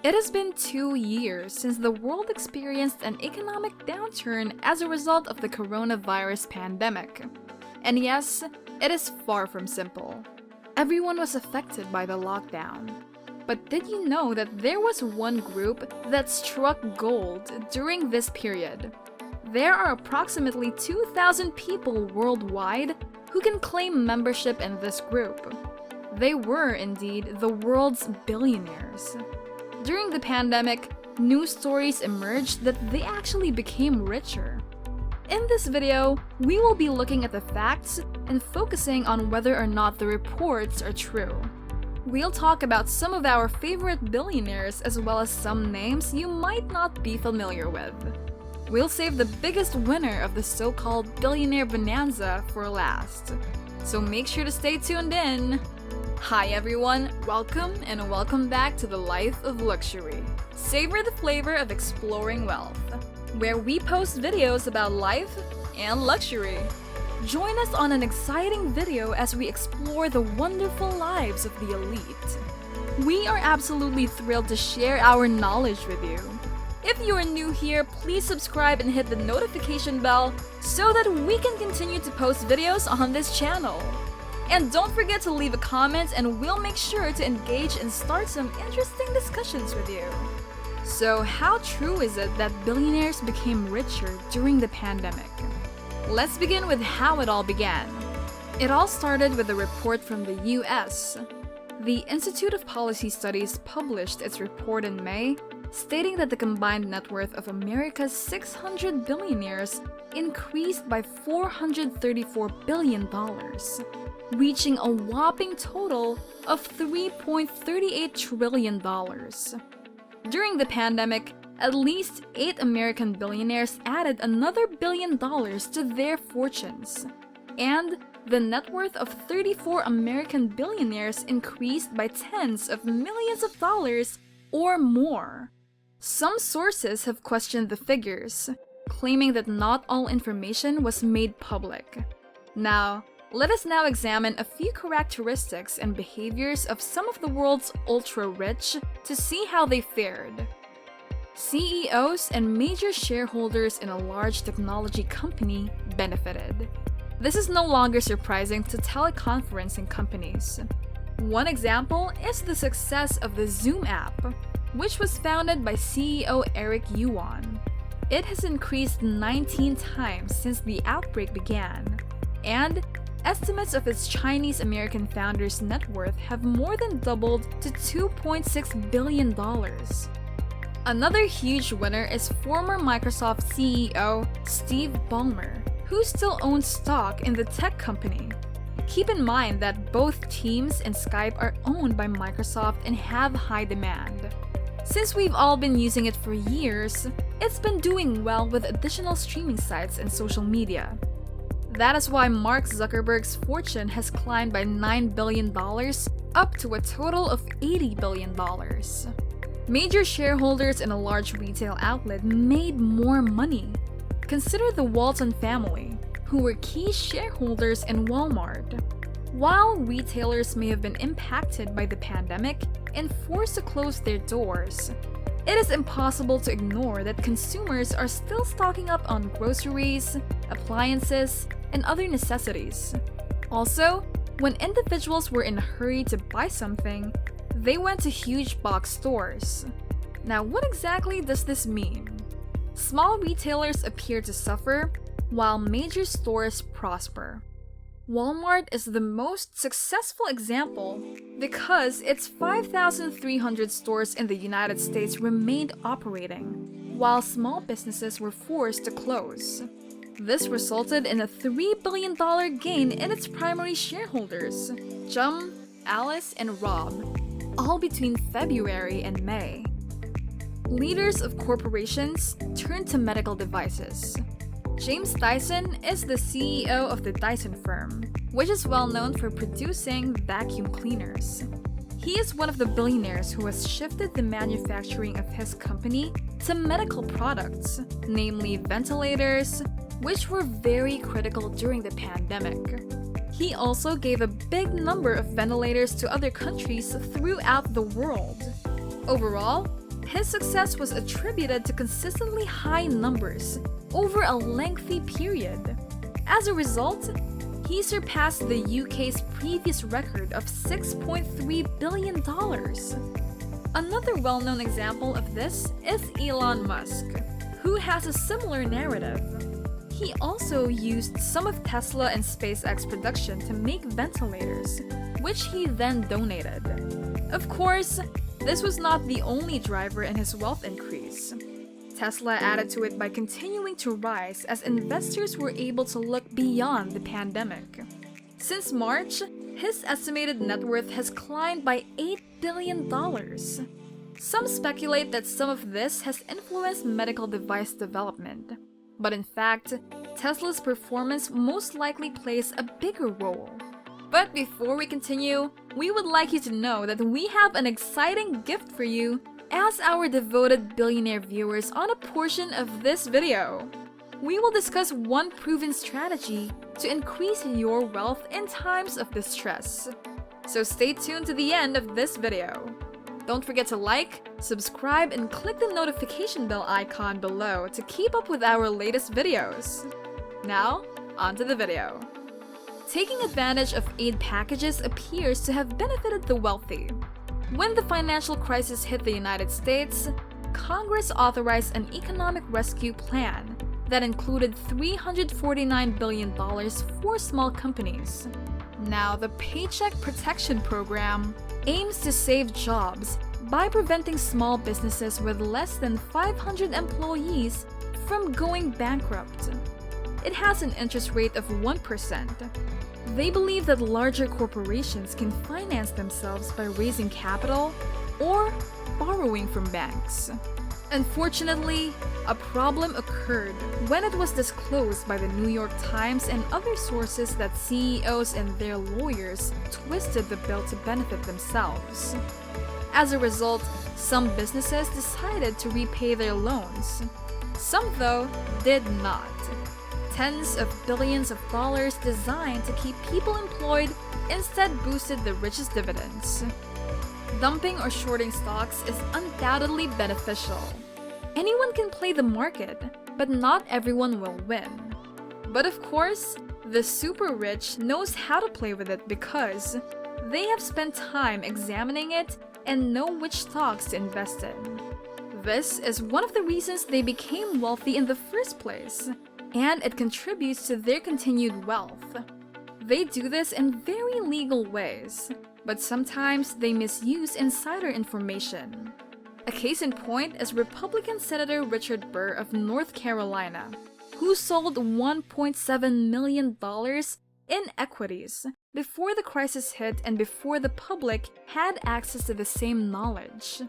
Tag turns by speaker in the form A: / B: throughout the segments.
A: It has been 2 years since the world experienced an economic downturn as a result of the coronavirus pandemic. And yes, it is far from simple. Everyone was affected by the lockdown. But did you know that there was one group that struck gold during this period? There are approximately 2,000 people worldwide who can claim membership in this group. They were indeed the world's billionaires. During the pandemic, news stories emerged that they actually became richer. In this video, we will be looking at the facts and focusing on whether or not the reports are true. We'll talk about some of our favorite billionaires as well as some names you might not be familiar with. We'll save the biggest winner of the so-called billionaire bonanza for last. So make sure to stay tuned in. Hi everyone, welcome back to the Life of Luxury. Savor the flavor of exploring wealth, where we post videos about life and luxury. Join us on an exciting video as we explore the wonderful lives of the elite. We are absolutely thrilled to share our knowledge with you. If you are new here, please subscribe and hit the notification bell so that we can continue to post videos on this channel. And don't forget to leave a comment and we'll make sure to engage and start some interesting discussions with you. So how true is it that billionaires became richer during the pandemic? Let's begin with how it all began. It all started with a report from the US. The Institute of Policy Studies published its report in May, stating that the combined net worth of America's 600 billionaires increased by $434 billion, reaching a whopping total of $3.38 trillion. During the pandemic, at least 8 American billionaires added another $1 billion to their fortunes, and the net worth of 34 American billionaires increased by tens of millions of dollars or more. Some sources have questioned the figures, claiming that not all information was made public. Let us now examine a few characteristics and behaviors of some of the world's ultra-rich to see how they fared. CEOs and major shareholders in a large technology company benefited. This is no longer surprising to teleconferencing companies. One example is the success of the Zoom app, which was founded by CEO Eric Yuan. It has increased 19 times since the outbreak began, and estimates of its Chinese-American founder's net worth have more than doubled to $2.6 billion. Another huge winner is former Microsoft CEO Steve Ballmer, who still owns stock in the tech company. Keep in mind that both Teams and Skype are owned by Microsoft and have high demand. Since we've all been using it for years, it's been doing well with additional streaming sites and social media. That is why Mark Zuckerberg's fortune has climbed by $9 billion up to a total of $80 billion. Major shareholders in a large retail outlet made more money. Consider the Walton family, who were key shareholders in Walmart. While retailers may have been impacted by the pandemic and forced to close their doors, it is impossible to ignore that consumers are still stocking up on groceries, appliances, and other necessities. Also, when individuals were in a hurry to buy something, they went to huge box stores. Now, what exactly does this mean? Small retailers appear to suffer, while major stores prosper. Walmart is the most successful example because its 5,300 stores in the United States remained operating, while small businesses were forced to close. This resulted in a $3 billion gain in its primary shareholders, Jum, Alice, and Rob, all between February and May. Leaders of corporations turned to medical devices. James Dyson is the CEO of the Dyson firm, which is well known for producing vacuum cleaners. He is one of the billionaires who has shifted the manufacturing of his company to medical products, namely ventilators, which were very critical during the pandemic. He also gave a big number of ventilators to other countries throughout the world. Overall, His success was attributed to consistently high numbers over a lengthy period. As a result, he surpassed the UK's previous record of $6.3 billion. Another well-known example of this is Elon Musk, who has a similar narrative. He also used some of Tesla and SpaceX production to make ventilators, which he then donated. Of course, this was not the only driver in his wealth increase. Tesla added to it by continuing to rise as investors were able to look beyond the pandemic. Since March, his estimated net worth has climbed by $8 billion. Some speculate that some of this has influenced medical device development, but in fact, Tesla's performance most likely plays a bigger role. But before we continue, we would like you to know that we have an exciting gift for you as our devoted billionaire viewers on a portion of this video. We will discuss one proven strategy to increase your wealth in times of distress. So stay tuned to the end of this video. Don't forget to like, subscribe, and click the notification bell icon below to keep up with our latest videos. Now, onto the video. Taking advantage of aid packages appears to have benefited the wealthy. When the financial crisis hit the United States, Congress authorized an economic rescue plan that included $349 billion for small companies. Now, the Paycheck Protection Program aims to save jobs by preventing small businesses with less than 500 employees from going bankrupt. It has an interest rate of 1%. They believe that larger corporations can finance themselves by raising capital or borrowing from banks. Unfortunately, a problem occurred when it was disclosed by the New York Times and other sources that CEOs and their lawyers twisted the bill to benefit themselves. As a result, some businesses decided to repay their loans. Some, though, did not. Tens of billions of dollars designed to keep people employed instead boosted the richest dividends. Dumping or shorting stocks is undoubtedly beneficial. Anyone can play the market, but not everyone will win. But of course, the super rich knows how to play with it because they have spent time examining it and know which stocks to invest in. This is one of the reasons they became wealthy in the first place, and it contributes to their continued wealth. They do this in very legal ways, but sometimes they misuse insider information. A case in point is Republican Senator Richard Burr of North Carolina, who sold $1.7 million in equities before the crisis hit and before the public had access to the same knowledge.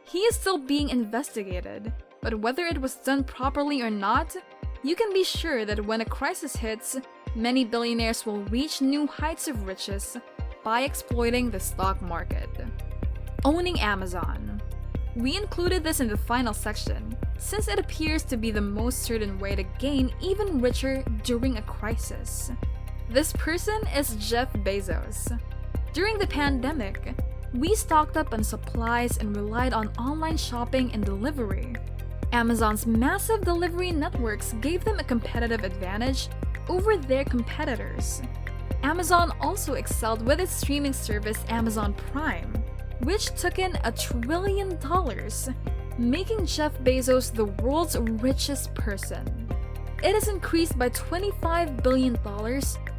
A: He is still being investigated, but whether it was done properly or not, you can be sure that when a crisis hits, many billionaires will reach new heights of riches by exploiting the stock market. Owning Amazon. We included this in the final section, since it appears to be the most certain way to gain even richer during a crisis. This person is Jeff Bezos. During the pandemic, we stocked up on supplies and relied on online shopping and delivery. Amazon's massive delivery networks gave them a competitive advantage over their competitors. Amazon also excelled with its streaming service Amazon Prime, which took in $1 trillion, making Jeff Bezos the world's richest person. It has increased by $25 billion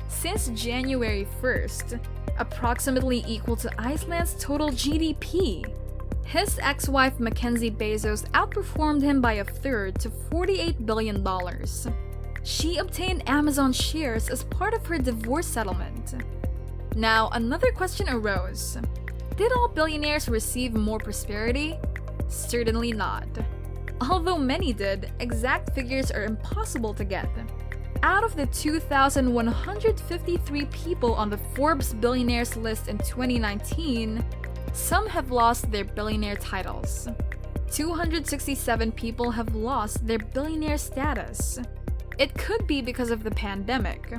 A: since January 1st, approximately equal to Iceland's total GDP. His ex-wife Mackenzie Bezos outperformed him by a third to $48 billion. She obtained Amazon shares as part of her divorce settlement. Now, another question arose. Did all billionaires receive more prosperity? Certainly not. Although many did, exact figures are impossible to get. Out of the 2,153 people on the Forbes Billionaires list in 2019, some have lost their billionaire titles. 267 people have lost their billionaire status. It could be because of the pandemic.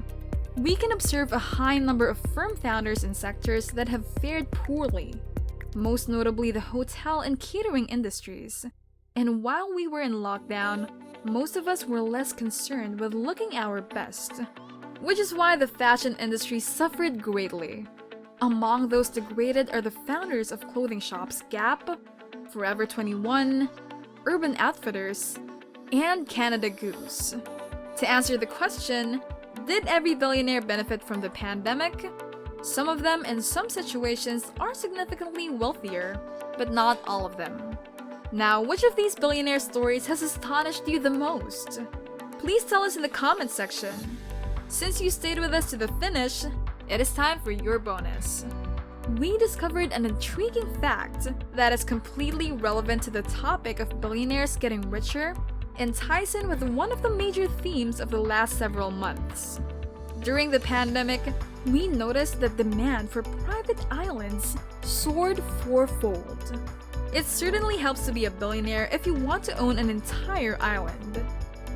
A: We can observe a high number of firm founders in sectors that have fared poorly. most notably the hotel and catering industries. And while we were in lockdown, most of us were less concerned with looking our best, which is why the fashion industry suffered greatly. Among those degraded are the founders of clothing shops Gap, Forever 21, Urban Outfitters, and Canada Goose. To answer the question, did every billionaire benefit from the pandemic? Some of them in some situations are significantly wealthier, but not all of them. Now, which of these billionaire stories has astonished you the most? Please tell us in the comments section. Since you stayed with us to the finish, it is time for your bonus. We discovered an intriguing fact that is completely relevant to the topic of billionaires getting richer and ties in with one of the major themes of the last several months. During the pandemic, we noticed that demand for private islands soared fourfold. It certainly helps to be a billionaire if you want to own an entire island.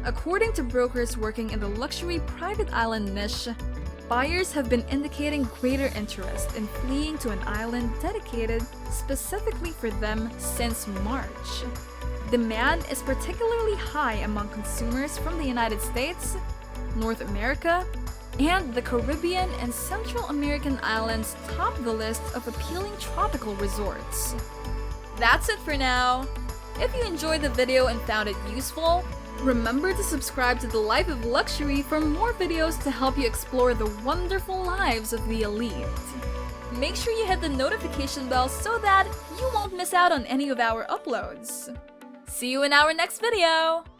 A: According to brokers working in the luxury private island niche, buyers have been indicating greater interest in fleeing to an island dedicated specifically for them since March. Demand is particularly high among consumers from the United States, North America, and the Caribbean and Central American islands top the list of appealing tropical resorts. That's it for now. If you enjoyed the video and found it useful, remember to subscribe to The Life of Luxury for more videos to help you explore the wonderful lives of the elite. Make sure you hit the notification bell so that you won't miss out on any of our uploads. See you in our next video!